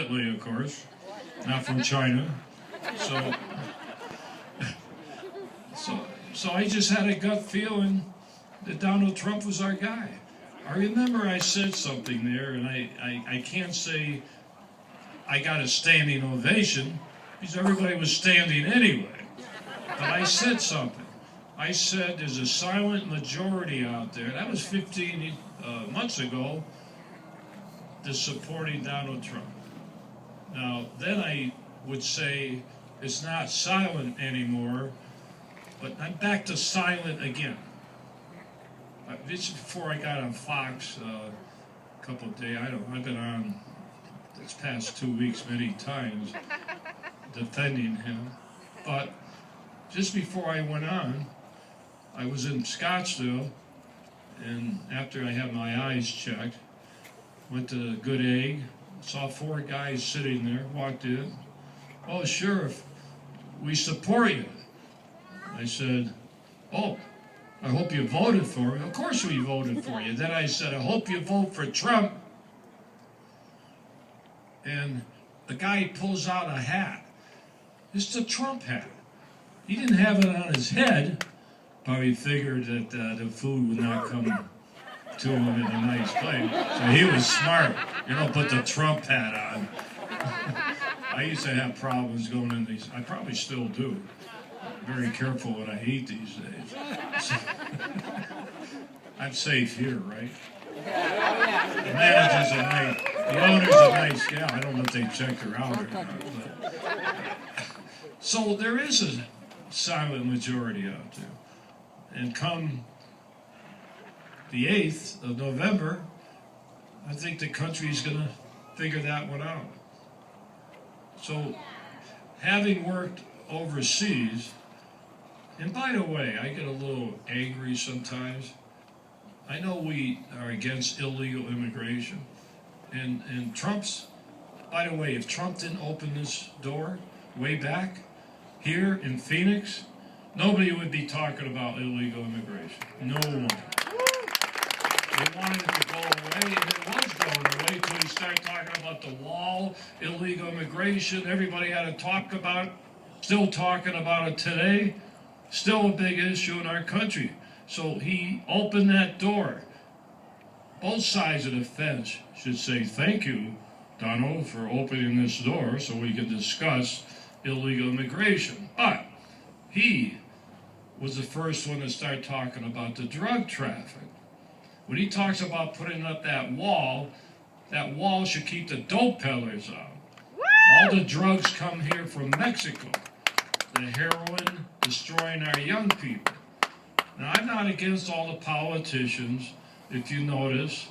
Italy, of course, not from China. So I just had a gut feeling that Donald Trump was our guy. I remember I said something there, and I can't say I got a standing ovation, because everybody was standing anyway. But I said something. I said there's a silent majority out there, that was 15 months ago, that's supporting Donald Trump. Now, then I would say it's not silent anymore, but I'm back to silent again. This is before I got on Fox a couple of days. I've been on this past 2 weeks many times defending him. But just before I went on, I was in Scottsdale, and after I had my eyes checked, went to Good Egg, saw 4 guys sitting there, walked in. "Oh, Sheriff, we support you." I said, "Oh, I hope you voted for me." "Of course we voted for you." Then I said, "I hope you vote for Trump." And the guy pulls out a hat. It's the Trump hat. He didn't have it on his head. Probably figured that the food would not come to him in a nice place. So he was smart. You don't put the Trump hat on. I used to have problems going in these. I probably still do. Very careful what I eat these days. So, I'm safe here, right? The manager's a nice, the owner's a nice gal. I don't know if they checked her out or not. But. So there is a silent majority out there. And come the 8th of November, I think the country's going to figure that one out. So, having worked overseas, and by the way, I get a little angry sometimes. I know we are against illegal immigration, and Trump's, by the way, if Trump didn't open this door way back here in Phoenix, nobody would be talking about illegal immigration. No one. They wanted it to go away, and it was going away until you start talking about the wall, illegal immigration. Everybody had to talk about it, still talking about it today. Still a big issue in our country. So he opened that door. Both sides of the fence should say thank you, Donald, for opening this door so we can discuss illegal immigration. But he was the first one to start talking about the drug traffic. When he talks about putting up that wall should keep the dope peddlers out. All the drugs come here from Mexico. The heroin destroying our young people. Now, I'm not against all the politicians. If you notice,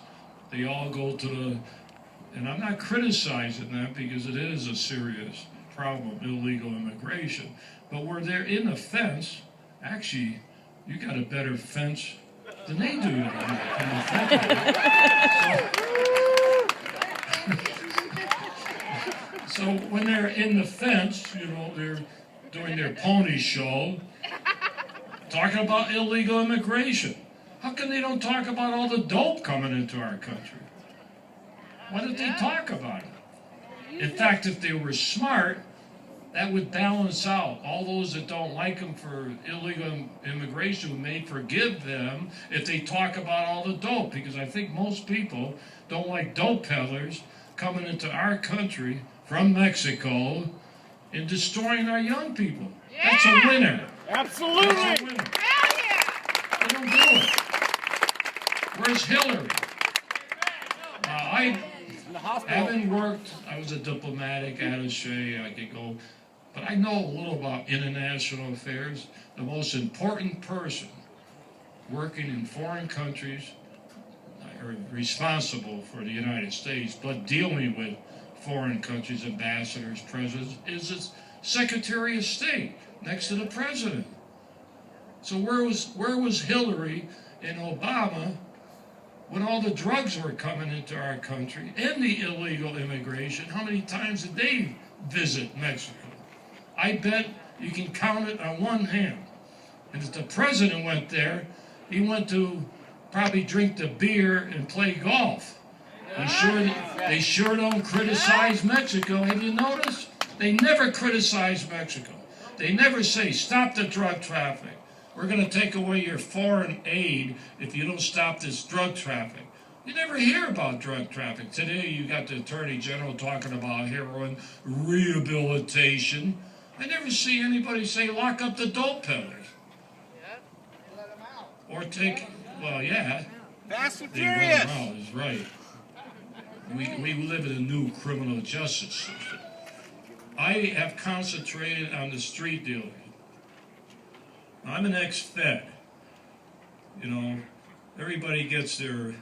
they all go to the, and I'm not criticizing that because it is a serious problem, illegal immigration. But where they're in the fence, actually, you got a better fence than they do. So when they're in the fence, you know, they're doing their pony show, talking about illegal immigration. How come they don't talk about all the dope coming into our country? Why don't they talk about it? In fact, if they were smart, that would balance out. All those that don't like them for illegal immigration may forgive them if they talk about all the dope, because I think most people don't like dope peddlers coming into our country from Mexico and destroying our young people. Yeah. That's a winner. Absolutely. That's a winner. They don't do it. Where's Hillary? I haven't worked, I was a diplomatic attaché, I could go, but I know a little about international affairs. The most important person working in foreign countries, or responsible for the United States, but dealing with foreign countries, ambassadors, presidents, is the Secretary of State next to the president. So where was Hillary and Obama when all the drugs were coming into our country and the illegal immigration? How many times did they visit Mexico? I bet you can count it on one hand. And if the president went there, he went to probably drink the beer and play golf. They sure don't criticize Mexico. Have you noticed? They never criticize Mexico. They never say, stop the drug traffic. We're going to take away your foreign aid if you don't stop this drug traffic. You never hear about drug traffic. Today you got the Attorney General talking about heroin rehabilitation. I never see anybody say lock up the dope peddlers. Or take, well, yeah. Fast and They Furious. run around, is right. We live in a new criminal justice system. I have concentrated on the street dealing. I'm an ex-Fed. You know, everybody gets their,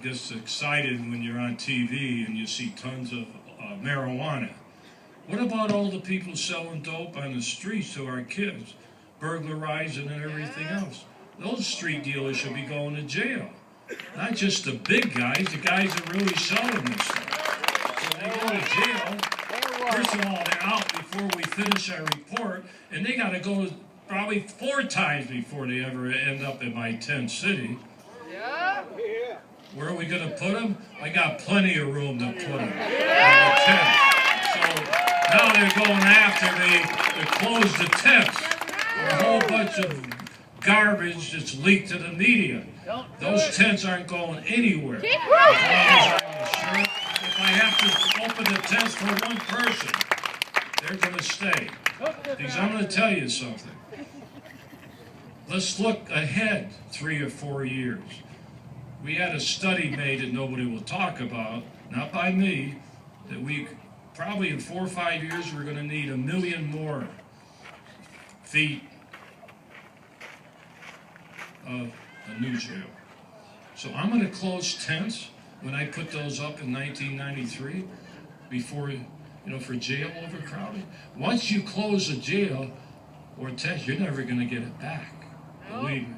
gets excited when you're on TV and you see tons of marijuana. What about all the people selling dope on the streets to our kids, burglarizing and everything else? Those street dealers should be going to jail. Not just the big guys, the guys that really selling this stuff. So they go to jail. First of all, they're out before we finish our report, and they got to go probably 4 times before they ever end up in my tent city. Yeah. Where are we going to put them? I got plenty of room to put them in the tent. So now they're going after me to close the tents. A whole bunch of garbage that's leaked to the media. Those tents aren't going anywhere. As long as I'm the sheriff. If I have to open the tents for one person, they're going to stay. Because I'm going to tell you something. Let's look ahead 3 or 4 years. We had a study made that nobody will talk about, not by me, that we probably in 4 or 5 years we're going to need 1 million more feet of a new jail. So I'm going to close tents when I put those up in 1993 before, for jail overcrowding. Once you close a jail or tent, you're never going to get it back. Believe me.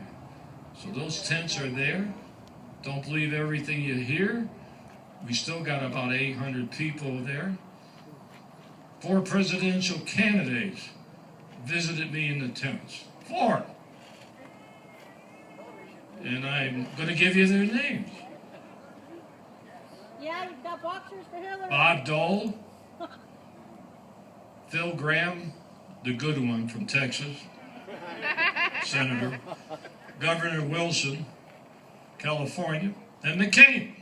So those tents are there. Don't believe everything you hear. We still got about 800 people there. 4 presidential candidates visited me in the tents. 4. And I'm going to give you their names. Yeah, you've got boxers for Hillary. Bob Dole, Phil Graham, the good one from Texas, Senator, Governor Wilson, California, and McCain.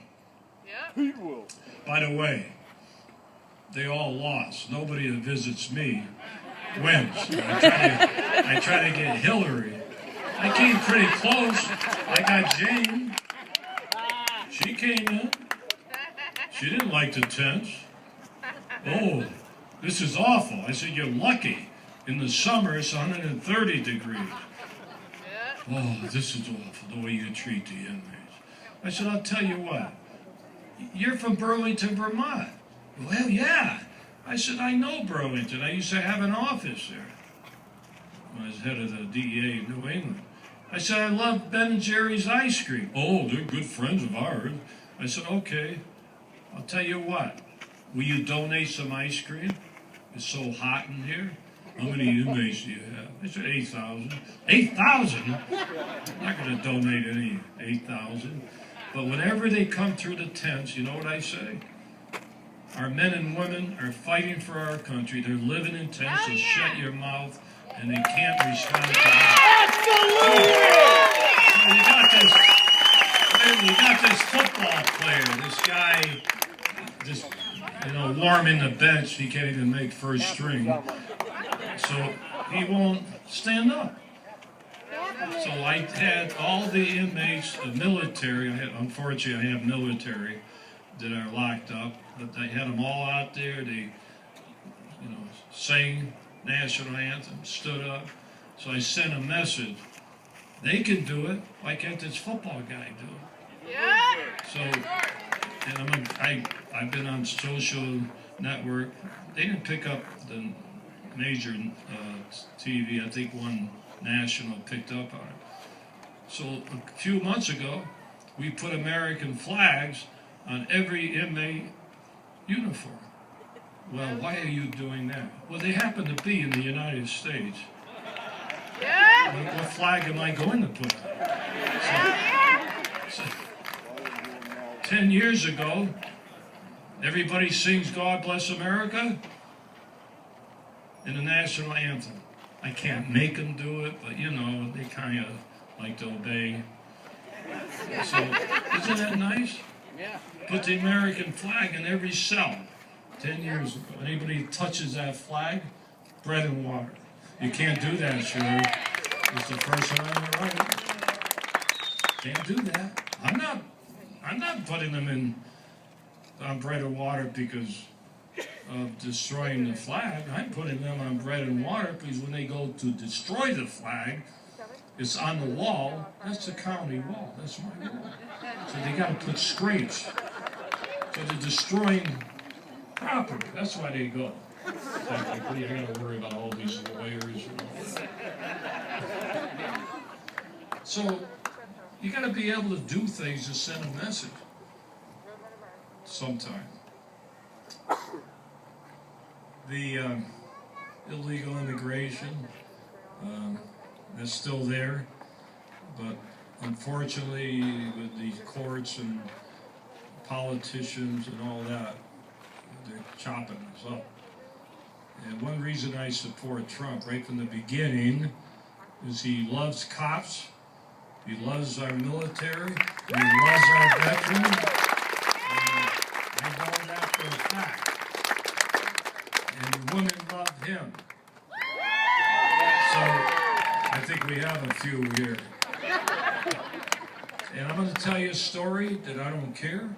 Yeah. By the way, they all lost. Nobody that visits me wins. I try to get Hillary. I came pretty close. I got Jane. She came in. She didn't like the tents. Oh, this is awful. I said, you're lucky. In the summer, it's 130 degrees. Oh, this is awful, the way you treat the inmates. I said, I'll tell you what. You're from Burlington, Vermont. Well, yeah. I said, I know Burlington. I used to have an office there. I was head of the DEA in New England. I said, I love Ben & Jerry's ice cream. Oh, they're good friends of ours. I said, okay, I'll tell you what. Will you donate some ice cream? It's so hot in here. How many inmates do you have? I said, 8,000. 8,000? I'm not going to donate any 8,000. But whenever they come through the tents, you know what I say? Our men and women are fighting for our country. They're living in tents, so shut your mouth. And they can't respond to that. So you got this football player, this guy, just warming the bench. He can't even make first string, so he won't stand up. So I had all the inmates, the military. Unfortunately, I have military that are locked up, but I had them all out there. They, sang national anthem, stood up. So I sent a message. They can do it. Why can't this football guy do it? Yeah. So, and I've been on social network. They didn't pick up the major TV. I think one national picked up on it. So a few months ago, we put American flags on every inmate uniform. Well, why are you doing that? Well, they happen to be in the United States. Yeah. What flag am I going to put on? So, 10 years ago, everybody sings God Bless America in the national anthem. I can't make them do it, but you know, they kind of like to obey. So, isn't that nice? Yeah. Put the American flag in every cell. 10 years ago. Anybody touches that flag, bread and water. You can't do that, Sheriff. It's the First Amendment right. Can't do that. I'm not putting them on bread and water because of destroying the flag. I'm putting them on bread and water because when they go to destroy the flag, it's on the wall. That's the county wall. That's my wall. So they got to put scrapes. So they're destroying property. That's why they go. Technically, I got to worry about all these lawyers. So you got to be able to do things to send a message. Sometime. The illegal immigration, that's still there, but unfortunately with the courts and politicians and all that, they're chopping us up. And one reason I support Trump right from the beginning is he loves cops, he loves our military, he loves our veterans. I know that for a fact. And women love him. So I think we have a few here. And I'm going to tell you a story that I don't care.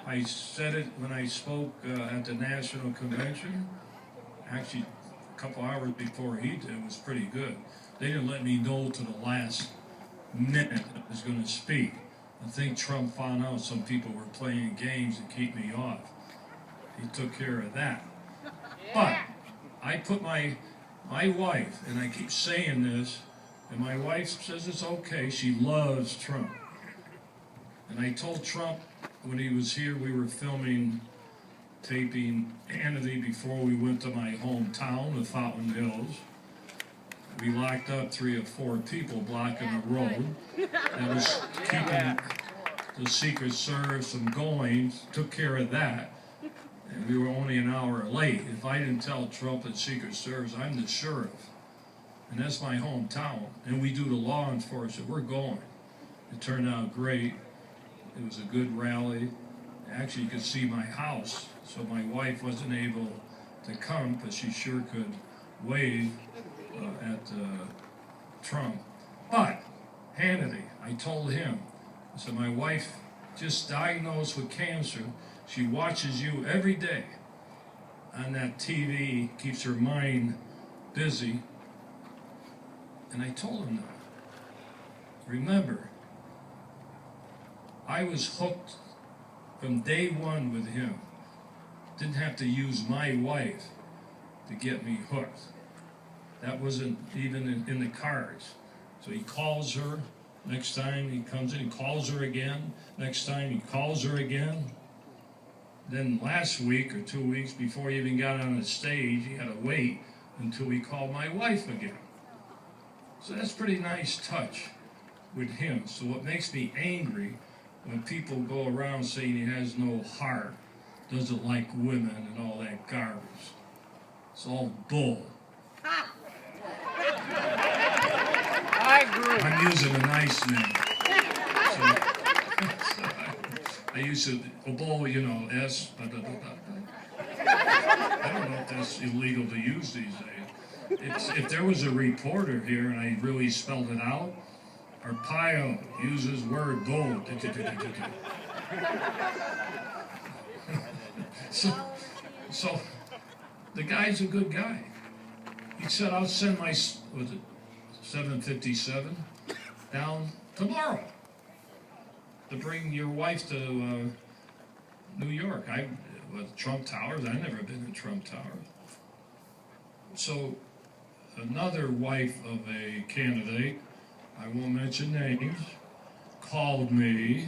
I said it when I spoke at the National Convention. Actually, a couple hours before he did. It was pretty good. They didn't let me know to the last minute that I was going to speak. I think Trump found out some people were playing games to keep me off. He took care of that. But I put my wife, and I keep saying this, and my wife says it's okay. She loves Trump. And I told Trump when he was here, we were taping Hannity before we went to my hometown of Fountain Hills. We locked up 3 or 4 people blocking the road. That was keeping the Secret Service from going, took care of that. And we were only an hour late. If I didn't tell Trump and Secret Service, I'm the sheriff. And that's my hometown. And we do the law enforcement. We're going. It turned out great. It was a good rally. Actually, you could see my house. So my wife wasn't able to come, but she sure could wave at Trump. But Hannity, I told him, I said, my wife just diagnosed with cancer. She watches you every day on that TV, keeps her mind busy. And I told him that. Remember, I was hooked from day one with him. Didn't have to use my wife to get me hooked. That wasn't even in the cards. So he calls her. Next time he comes in, he calls her again. Next time he calls her again. Then last week or 2 weeks before he even got on the stage, he had to wait until he called my wife again. So that's a pretty nice touch with him. So what makes me angry when people go around saying he has no heart, doesn't like women and all that garbage. It's all bull. I agree. I'm using a nice name. So I used to, bull, you know, S. I don't know if that's illegal to use these days. If there was a reporter here and I really spelled it out, Arpaio uses word bull. So the guy's a good guy. He said, I'll send my, was it 757 down tomorrow to bring your wife to New York. With Trump Towers, I've never been to Trump Towers. So another wife of a candidate, I won't mention names, called me,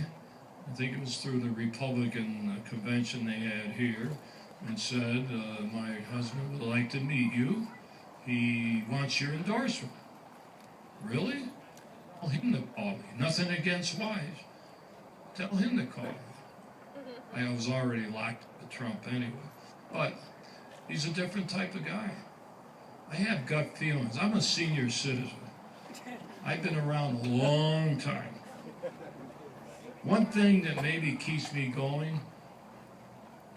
I think it was through the Republican convention they had here, and said, my husband would like to meet you. He wants your endorsement. Really? Tell him to call me. Nothing against wives. Tell him to call me. I was already locked with Trump anyway. But he's a different type of guy. I have gut feelings. I'm a senior citizen. I've been around a long time. One thing that maybe keeps me going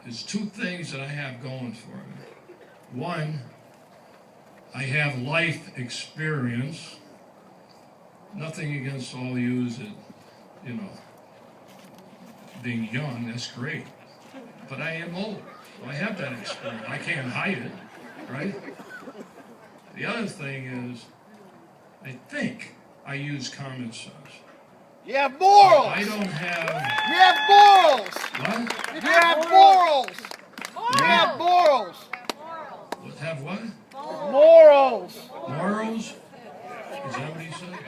is two things that I have going for me. One, I have life experience. Nothing against all you that, you know, being young, that's great. But I am old, so I have that experience. I can't hide it, right? The other thing is, I think I use common sense. You have morals. I don't have... You have morals. What? You have morals. You have morals. What, have what? Morals. Morals? Is that what he said?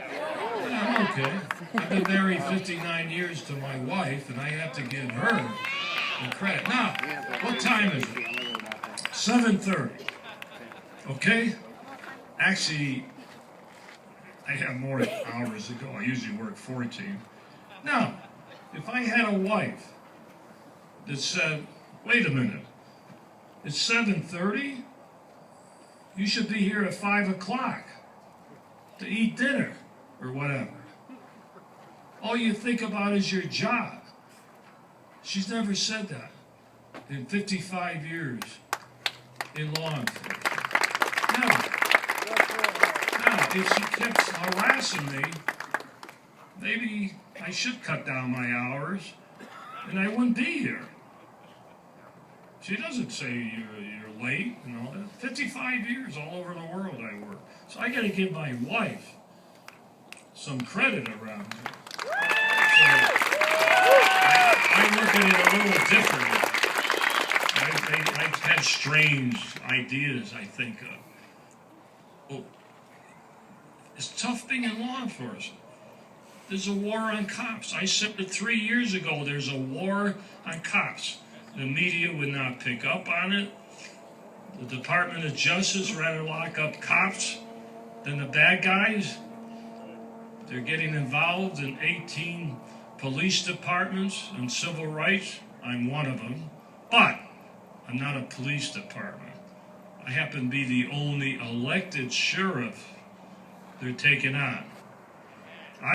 Yeah, I'm okay. I've been married 59 years to my wife, and I have to give her the credit. Now, what time is it? 7:30. Okay? Actually, I have more hours to go. I usually work 14. Now, if I had a wife that said, wait a minute, it's 7:30? You should be here at 5 o'clock to eat dinner or whatever. All you think about is your job. She's never said that in 55 years in law enforcement. Now, if she kept harassing me, maybe I should cut down my hours and I wouldn't be here. She doesn't say you're late and all that. 55 years all over the world I work. So I got to give my wife some credit around here. So I look at it a little differently. I've had strange ideas I think of. Well, it's tough being in law enforcement. There's a war on cops. I said it 3 years ago, there's a war on cops. The media would not pick up on it. The Department of Justice rather lock up cops than the bad guys. They're getting involved in 18 police departments and civil rights. I'm one of them. But I'm not a police department. I happen to be the only elected sheriff they're taking on.